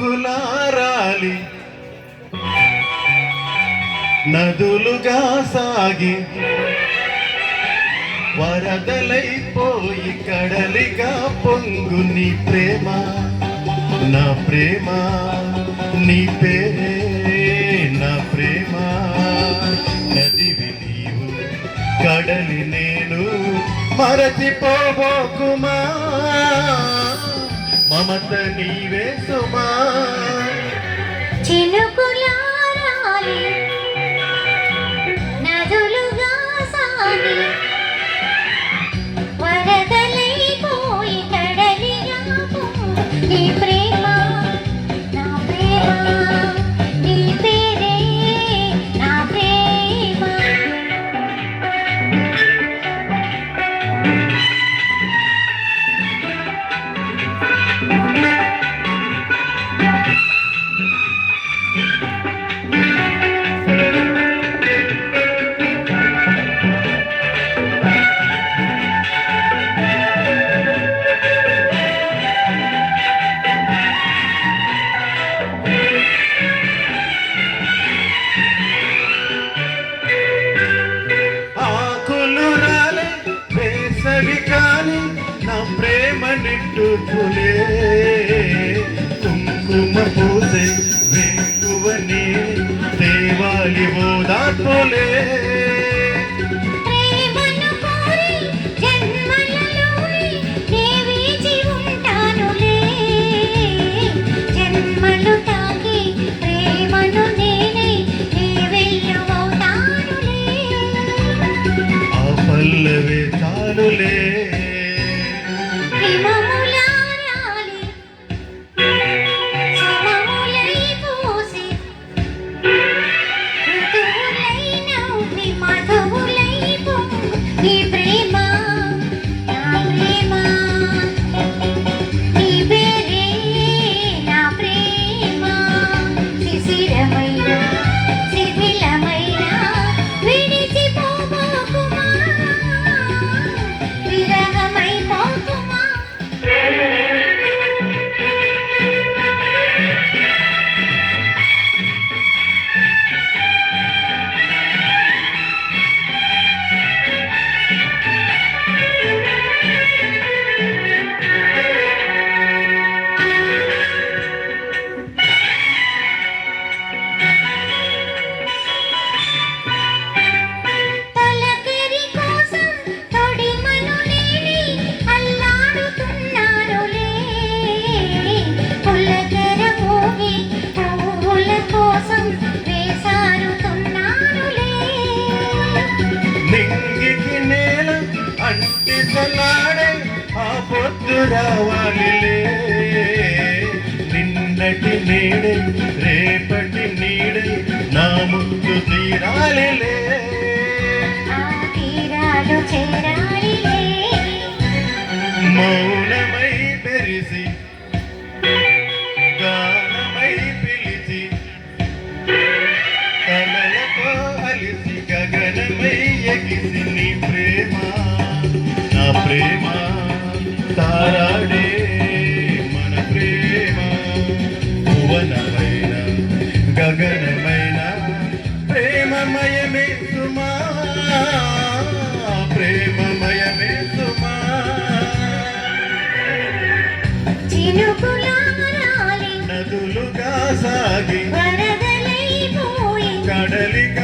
చినుకులారాలి నదులుగా సాగి వరదలైపోయి కడలిగా పొంగు నీ ప్రేమ నా ప్రేమ నీ పేరే నా ప్రేమ నదివి నీవు కడలి నేను మరచిపోబోకుమా మమత నీవే సుమా చినుకులారాలి నదులుగా సాగి వరదలైపోయి కడలిగా పొంగు నీ ప్రేమ నా ప్రేమ నీ పేరే నా ప్రేమ నా ప్రేమ నిట్టుకులే కుంకుమ పూసే వెంకువని దేవాలి ఓదార్పులే ఆ పల్లవే చాలులే నీ ప్రేమ నా ప్రేమ నీ పేరే నా ప్రేమ శిశిరమైన శిథిలమైన విడిచిపోబోకుమా విరహమైపోకుమా నింగికి నేల అంటిసలాడే ఆ పొద్దు రావాలిలే నిన్నటి నీడే రేపటి నీడే నా ముందు తీరాలిలే తీరాలు చేరాలిలే మౌనమై పెరిసి గానమై పిలిచి కలలతో అలిసి గగనమై ఎగిసి నీ ప్రేమ నా ప్రేమ తారాడే మన ప్రేమ భువనమైన గగనమైన ప్రేమమయమే సుమా ప్రేమమయమే సుమా చినుకులారాలి నదులుగా సాగి వరదలైపోయి కడలిగా